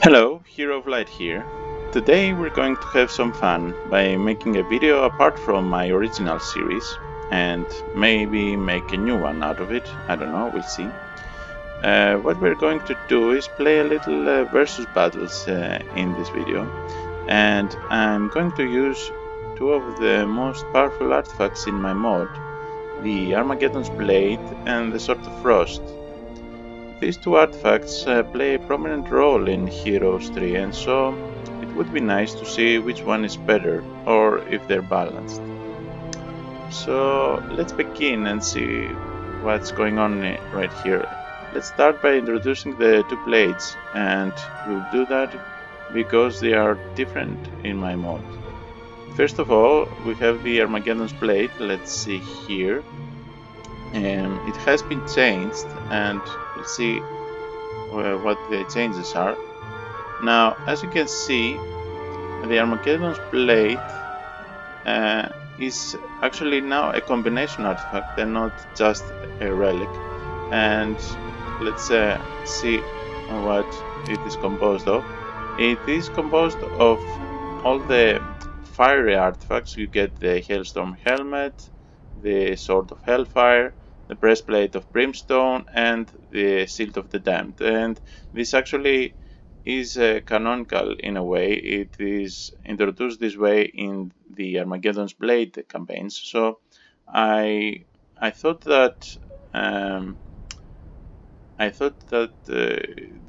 Hello, Hero of Light here. Today we're going to have some fun by making a video apart from my original series and maybe make a new one out of it. I don't know, we'll see. What we're going to do is play a little versus battles in this video, and I'm going to use two of the most powerful artifacts in my mod, the Armageddon's Blade and the Sword of Frost. These two artifacts play a prominent role in Heroes 3, and so it would be nice to see which one is better, or if they're balanced. So let's begin and see what's going on right here. Let's start by introducing the two blades, and we'll do that because they are different in my mod. First of all, we have the Armageddon's blade. Let's see here. It has been changed, and we'll see what the changes are. Now, as you can see, the Armageddon's blade is actually now a combination artifact and not just a relic. And let's see what it is composed of. It is composed of all the fiery artifacts. You get the Hailstorm helmet, the Sword of Hellfire, the Breastplate of Brimstone, and the Shield of the Damned. And this actually is canonical in a way. It is introduced this way in the Armageddon's Blade campaigns. So I thought that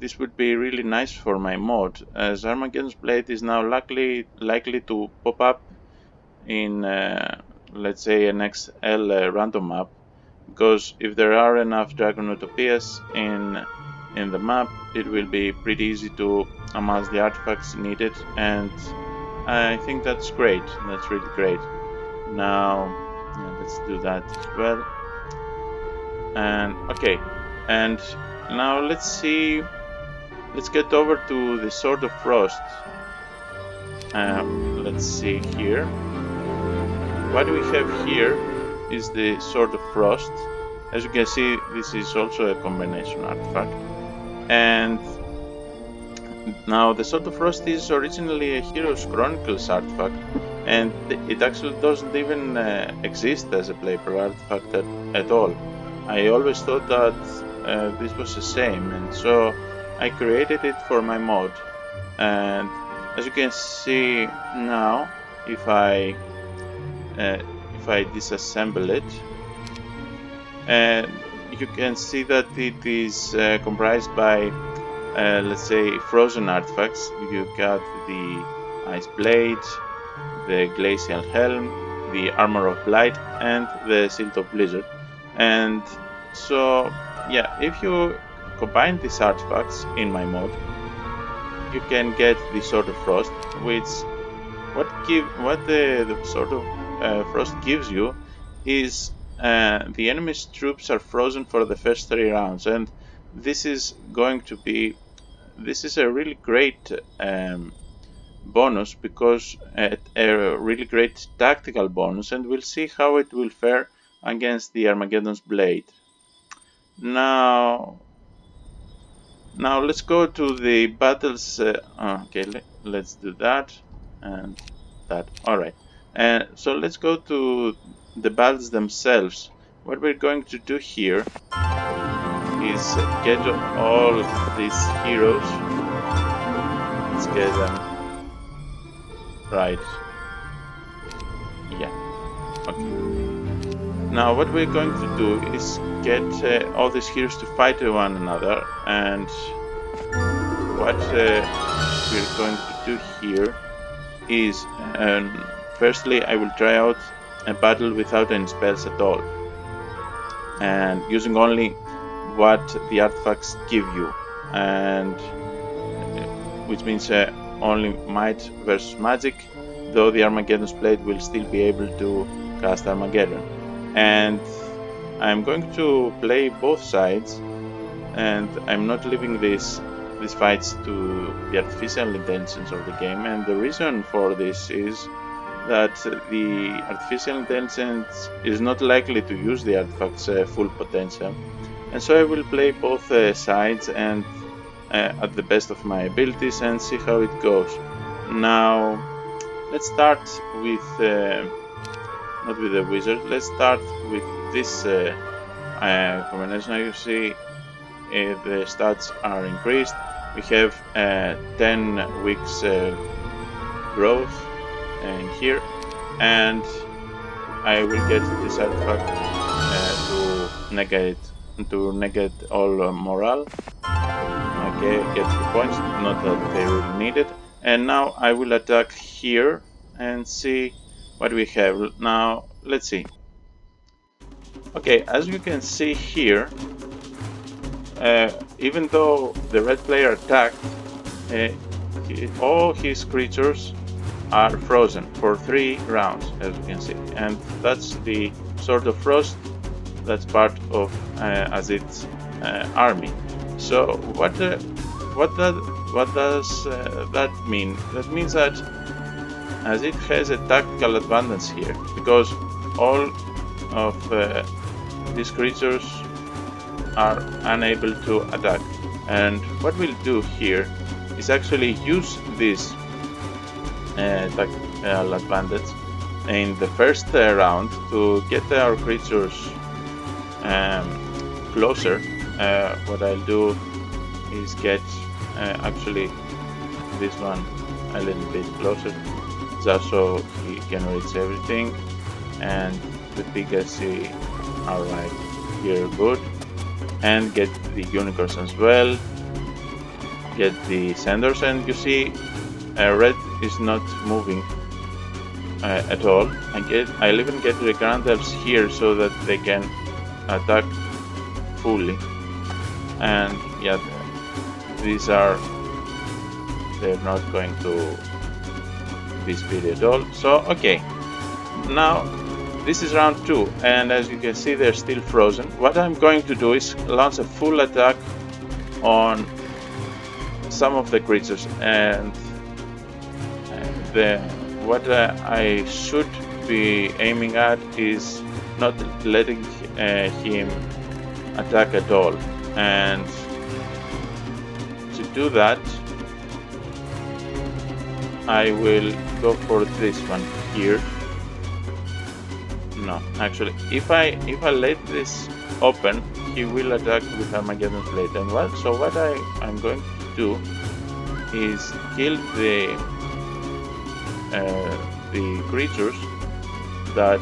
this would be really nice for my mod, as Armageddon's Blade is now likely to pop up in let's say an XL random map, because if there are enough Dragon Utopias in the map, it will be pretty easy to amass the artifacts needed, and I think that's great. That's really great. Now, yeah, let's do that as well. And okay, and now let's see. Let's get over to the Sword of Frost. Let's see here. What we have here is the Sword of Frost. As you can see, this is also a combination artifact. And now the Sword of Frost is originally a Heroes Chronicles artifact, and it actually doesn't even exist as a playable artifact at all. I always thought that this was the same, and so I created it for my mod. And as you can see now, if I disassemble it, and you can see that it is comprised by let's say frozen artifacts. You got the Ice Blade, the Glacial Helm, the Armor of Blight, and the Shield of Blizzard. And so yeah, if you combine these artifacts in my mod, you can get the Sword of Frost, which what the Sword of Frost gives you is the enemy's troops are frozen for the first 3 rounds, and this is a really great bonus, because a really great tactical bonus, and we'll see how it will fare against the Armageddon's Blade. Now let's go to the battles. Okay, let's do that and that. Alright, so let's go to the battles themselves. What we're going to do here is get all these heroes. Let's get them right. Yeah, okay. Now what we're going to do is get all these heroes to fight one another, and what we're going to do here is firstly I will try out a battle without any spells at all, and using only what the artifacts give you, and which means only might versus magic, though the Armageddon's Blade will still be able to cast Armageddon. And I'm going to play both sides, and I'm not leaving these fights to the artificial intelligence of the game. And the reason for this is that the artificial intelligence is not likely to use the artifact's full potential, and so I will play both sides and at the best of my abilities and see how it goes. Now let's start with not with the wizard. Let's start with this combination. Now you see the stats are increased. We have 10 weeks growth in here, and I will get this artifact to negate all morale. Okay, get 2 points, not that they really need it. And now I will attack here and see what we have. Now let's see. Okay, as you can see here, even though the red player attacked, all his creatures are frozen for 3 rounds, as you can see, and that's the sort of frost that's part of Aziz's army. So what does that mean? That means that Aziz has a tactical advantage here, because all of these creatures are unable to attack. And what we'll do here is actually use this tactical advantage in the first round to get our creatures closer. What I'll do is get actually this one a little bit closer, just so he can reach everything, and the Pegasi are right here, good, and get the unicorns as well, get the senders, and you see red is not moving at all. I'll even get the Grand Elves here so that they can attack fully, and yeah, they're not going to be speedy at all. So okay, now this is round 2, and as you can see, they're still frozen. What I'm going to do is launch a full attack on some of the creatures, and what I should be aiming at is not letting him attack at all. And to do that, I will go for this one here. No, actually, if I let this open, he will attack with Armageddon later. And what I'm going to do is kill the creatures that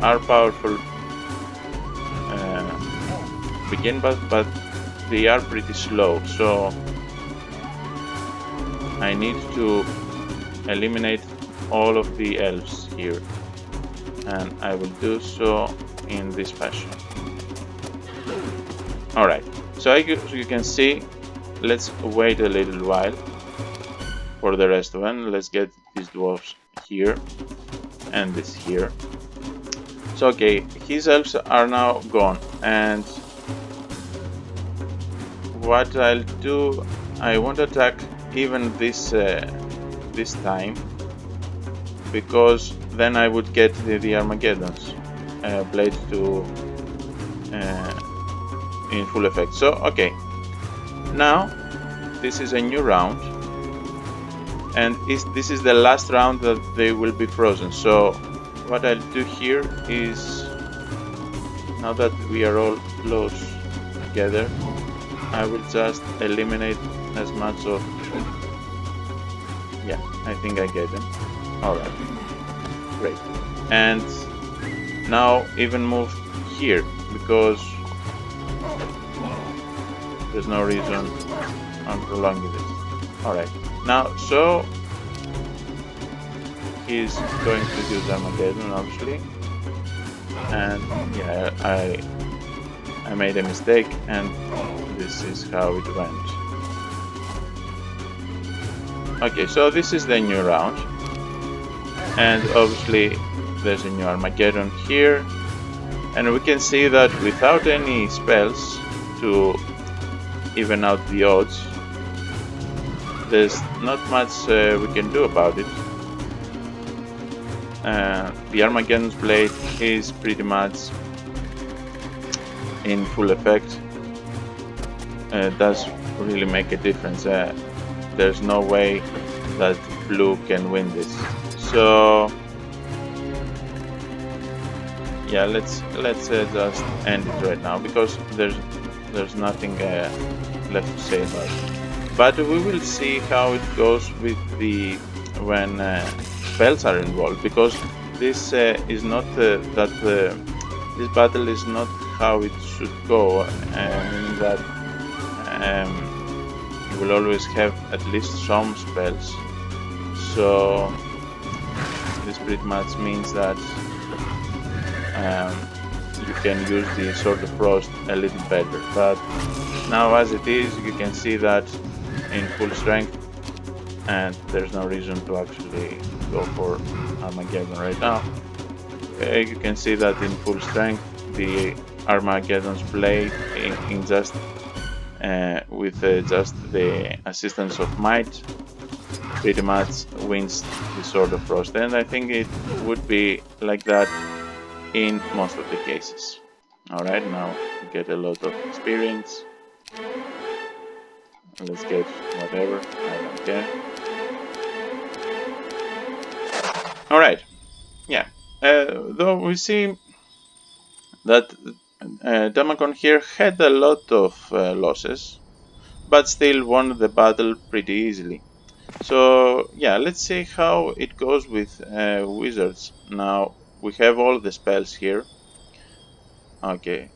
are powerful begin, but they are pretty slow. So I need to eliminate all of the elves here, and I will do so in this fashion. Alright, so you can see, let's wait a little while for the rest of them. Let's get these dwarves here and this here. So okay, his elves are now gone, and what I'll do, I won't attack even this time, because then I would get the Armageddon's blade to in full effect. So okay, now this is a new round, and this is the last round that they will be frozen. So what I'll do here is, now that we are all close together, I will just eliminate as much of, yeah, I think I get them. Alright, great. And now even move here, because there's no reason I'm prolonging this. Alright, now so he's going to use Armageddon, obviously, and yeah, I made a mistake, and this is how it went. Okay, so this is the new round, and obviously there's a new Armageddon here, and we can see that without any spells to even out the odds, there's not much we can do about it. the Armageddon's blade is pretty much in full effect. Does really make a difference. There's no way that blue can win this. So yeah, let's just end it right now, because there's nothing left to say about it. But we will see how it goes with the when spells are involved, because this is not this battle is not how it should go, meaning that you will always have at least some spells. So this pretty much means that you can use the Sword of Frost a little better. But now as it is, you can see that in full strength, and there's no reason to actually go for Armageddon right now. You can see that in full strength, the Armageddon's blade in just with just the assistance of might pretty much wins the Sword of Frost, and I think it would be like that in most of the cases. Alright, now we get a lot of experience. Let's get whatever, I don't care. Alright, yeah. Though we see that Damacon here had a lot of losses, but still won the battle pretty easily. So yeah, let's see how it goes with wizards. Now we have all the spells here. Okay,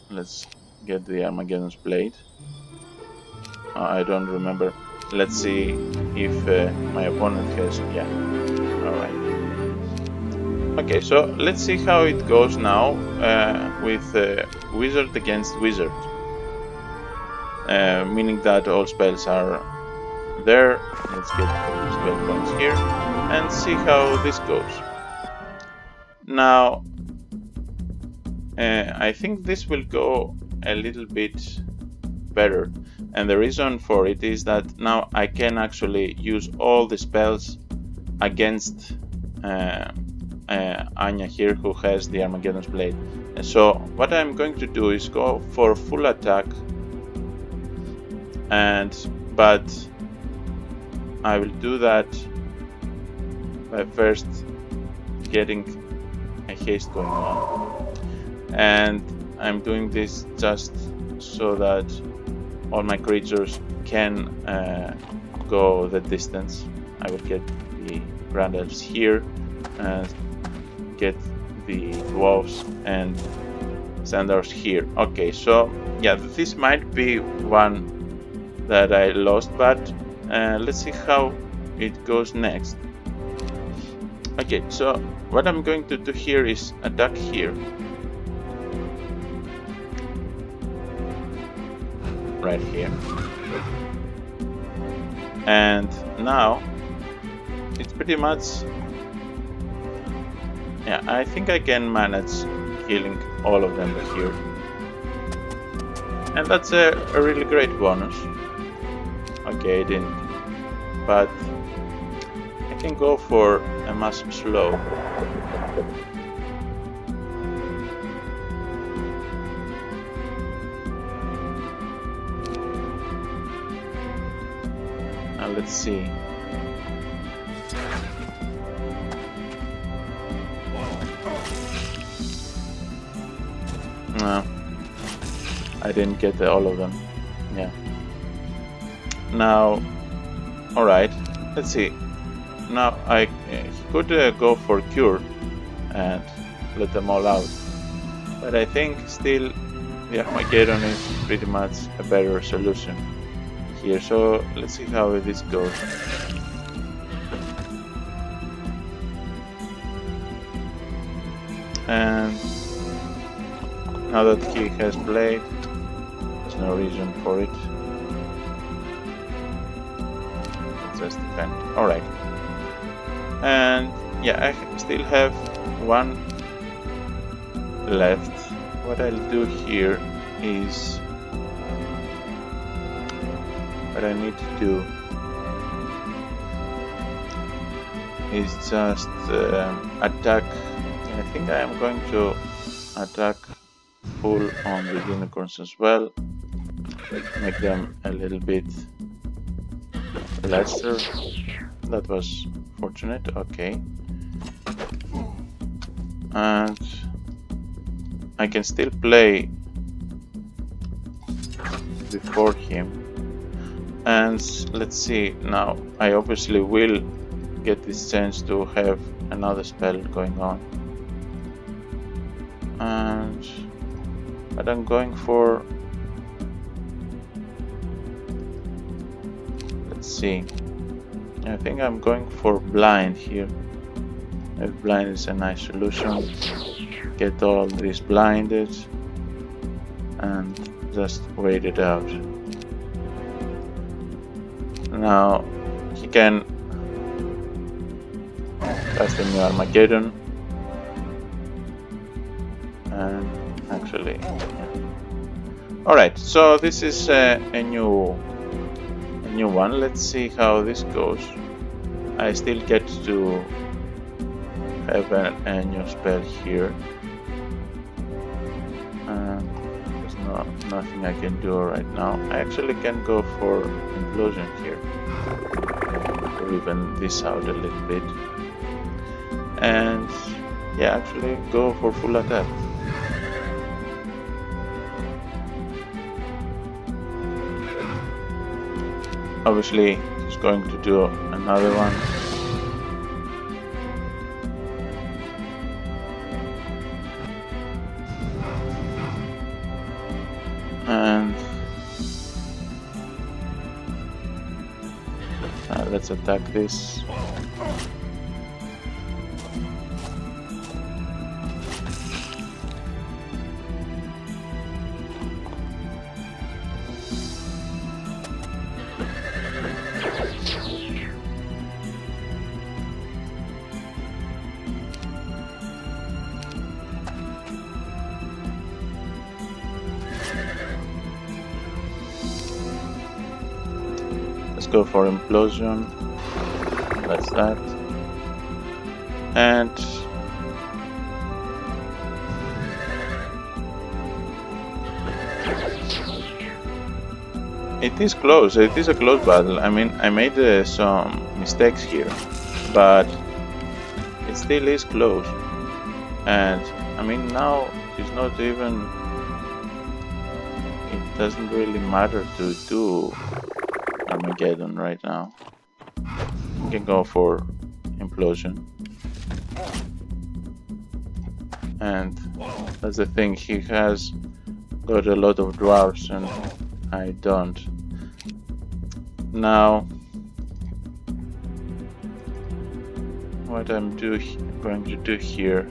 let's get the Armageddon's blade. I don't remember. Let's see if my opponent has. Yeah, alright. Okay, so let's see how it goes now with wizard against wizard. Meaning that all spells are there. Let's get spell points here and see how this goes. Now I think this will go a little bit better, and the reason for it is that now I can actually use all the spells against Anya here, who has the Armageddon's blade. And so what I'm going to do is go for full attack, but I will do that by first getting a haste going on, and I'm doing this just so that all my creatures can go the distance. I will get the Grand Elves here and get the Dwarves and Centaurs here. Okay, so yeah, this might be one that I lost, but let's see how it goes next. Okay, so what I'm going to do here is attack here. Right here. And now it's pretty much, yeah, I think I can manage killing all of them here. And that's a really great bonus. Okay, I didn't, but I can go for a massive slow. Now let's see. No, I didn't get all of them. Yeah. Now, alright, let's see. Now I could go for cure and let them all out, but I think still the Armageddon is pretty much a better solution here. So let's see how this goes. And now that he has blade, there's no reason for it. Just defend. Alright. And yeah, I still have one left. What I'll do here is what I need to do is just attack. I think I am going to attack full on the unicorns as well, make them a little bit lesser. That was fortunate. Okay, and I can still play before him. And let's see, now I obviously will get this chance to have another spell going on, but I'm going for, let's see, I think I'm going for blind here. If blind is a nice solution, get all these blinded and just wait it out. Now he can cast a new Armageddon, and actually, yeah. Alright, so this is a new one. Let's see how this goes. I still get to have a new spell here. There's nothing I can do right now. I actually can go for implosion here, or even this out a little bit, and yeah, actually go for full attack. Obviously, he's going to do another one. And let's attack this. Let's go for implosion. That's that. And it is close. It is a close battle. I mean, I made some mistakes here, but it still is close. And I mean, now it's not even. It doesn't really matter to do Armageddon right now. We can go for implosion, and that's the thing, he has got a lot of dwarves and I don't. Now what I'm going to do here,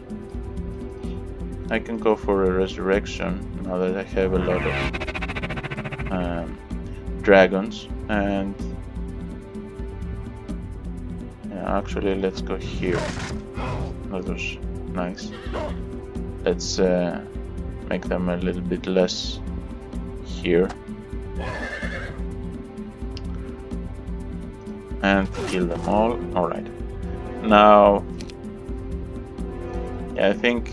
I can go for a resurrection now that I have a lot of dragons. And yeah, actually let's go here. That was nice. Let's make them a little bit less here and kill them all. Alright, now yeah, I think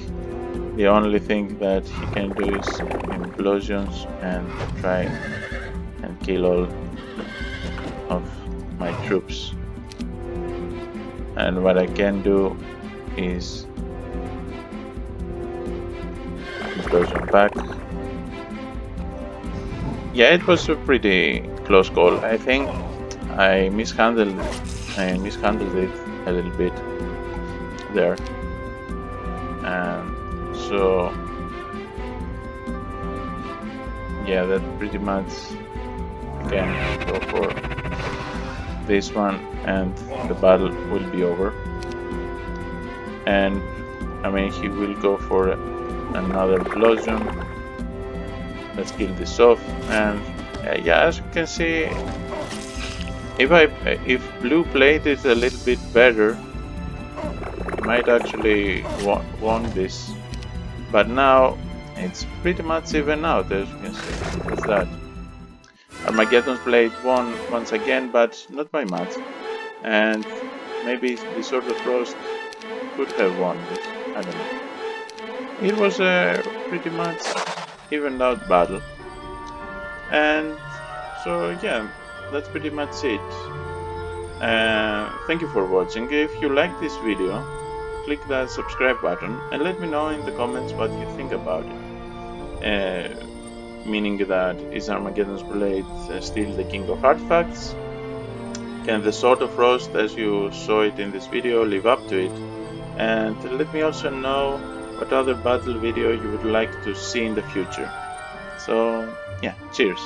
the only thing that he can do is implosions and try and kill all of my troops. And what I can do is implosion back. Yeah, it was a pretty close call. I think I mishandled it a little bit there, and so yeah, that pretty much can go for this one and the battle will be over. And I mean, he will go for another implosion. Let's kill this off. And yeah, as you can see, if blue played it a little bit better, might actually won this. But now it's pretty much even out, as you can see. What's that? Armageddon played once again, but not by much. And maybe the Sword of Frost could have won this. I don't know. It was a pretty much evened out battle. And so yeah, that's pretty much it. Thank you for watching. If you like this video, click that subscribe button and let me know in the comments what you think about it. Meaning that, is Armageddon's blade still the king of artifacts? Can the Sword of Frost, as you saw it in this video, live up to it? And let me also know what other battle video you would like to see in the future. So yeah, cheers!